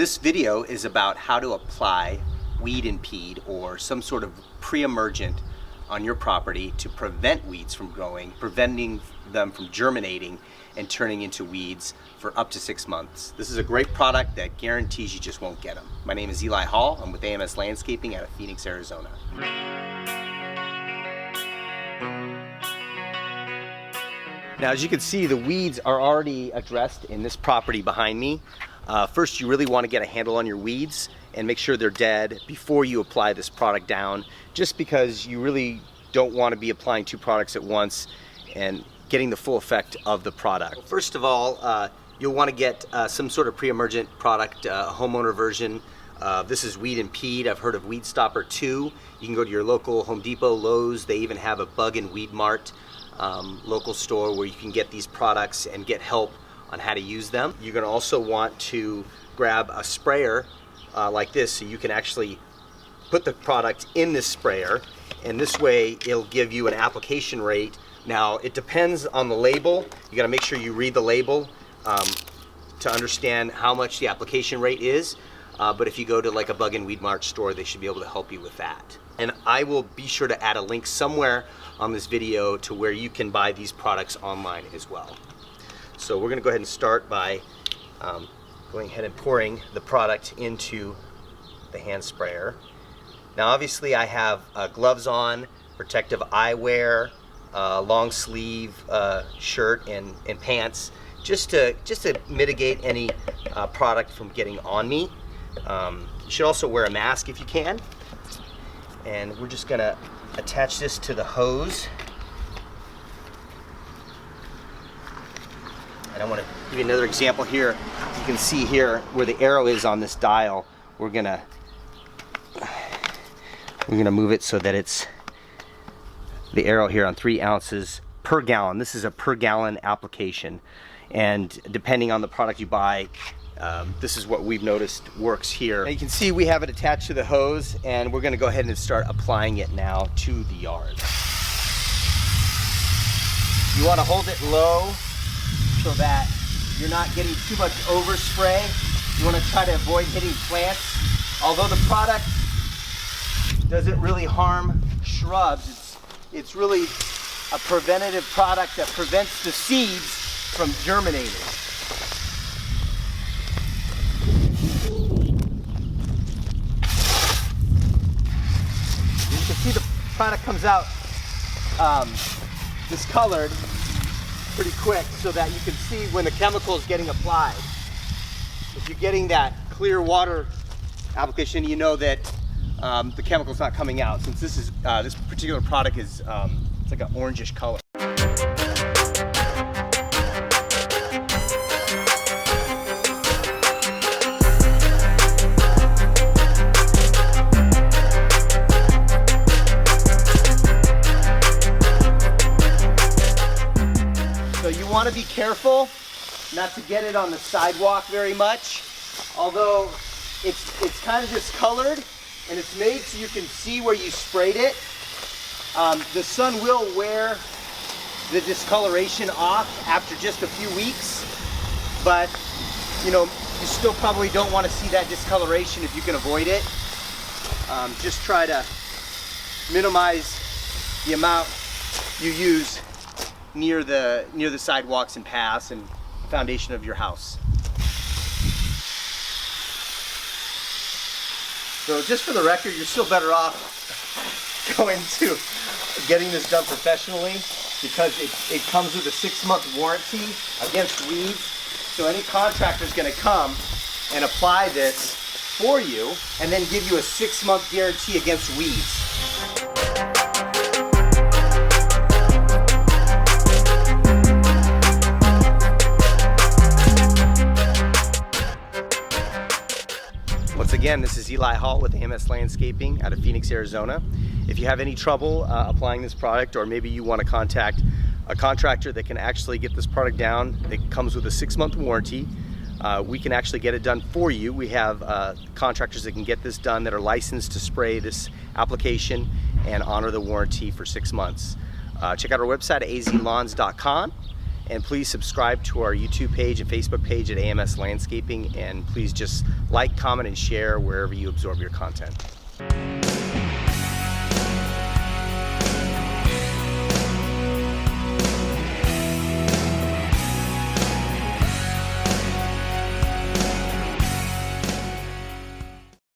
This video is about how to apply Weed Impede or some sort of pre-emergent on your property to prevent weeds from growing, preventing them from germinating and turning into weeds for up to 6 months. This is a great product that guarantees you just won't get them. My name is Eli Hall. I'm with AMS Landscaping out of Phoenix, Arizona. Now, as you can see, the weeds are already addressed in this property behind me. First, you really want to get a handle on your weeds and make sure they're dead before you apply this product down, just because you really don't want to be applying 2 products at once and getting the full effect of the product. First of all, you'll want to get some sort of pre-emergent product, a homeowner version. This is Weed Impede. I've heard of Weed Stopper 2. You can go to your local Home Depot, Lowe's. They even have a Bug Weed Mart local store where you can get these products and get help on how to use them. You're going to also want to grab a sprayer like this, so you can actually put the product in this sprayer, and this way it'll give you an application rate. Now, it depends on the label. You got to make sure you read the label to understand how much the application rate is. But if you go to like a Bug Weed Mart store, they should be able to help you with that. And I will be sure to add a link somewhere on this video to where you can buy these products online as well. So we're going to go ahead and start by going ahead and pouring the product into the hand sprayer. Now, obviously I have gloves on, protective eyewear, long sleeve shirt and pants, just to mitigate any product from getting on me. You should also wear a mask if you can. And we're just gonna attach this to the hose. And I want to give you another example here. You can see here where the arrow is on this dial. We're gonna move it so that it's the arrow here on 3 ounces per gallon. This is a per gallon application, and depending on the product you buy, this is what we've noticed works here. Now you can see we have it attached to the hose, and we're going to go ahead and start applying it now to the yard. You want to hold it low so that you're not getting too much overspray. You want to try to avoid hitting plants. Although the product doesn't really harm shrubs, it's really a preventative product that prevents the seeds from germinating. You can see the product comes out discolored pretty quick, so that you can see when the chemical is getting applied. If you're getting that clear water application, you know that the chemical's not coming out. Since this is this particular product is it's like an orangish color. So you want to be careful not to get it on the sidewalk very much, although it's kind of discolored, and it's made so you can see where you sprayed it. The sun will wear the discoloration off after just a few weeks, but you know, you still probably don't want to see that discoloration if you can avoid it. Just try to minimize the amount you use near the sidewalks and paths and foundation of your house. So just for the record, you're still better off going to getting this done professionally, because it comes with a 6-month warranty against weeds. So any contractor is going to come and apply this for you and then give you a 6-month guarantee against weeds. Once again, this is Eli Hall with AMS Landscaping out of Phoenix, Arizona. If you have any trouble applying this product, or maybe you want to contact a contractor that can actually get this product down, it comes with a 6-month warranty. We can actually get it done for you. We have contractors that can get this done that are licensed to spray this application and honor the warranty for 6 months. Check out our website at azlawns.com And please subscribe to our YouTube page and Facebook page at AMS Landscaping, and please just like, comment, and share wherever you absorb your content.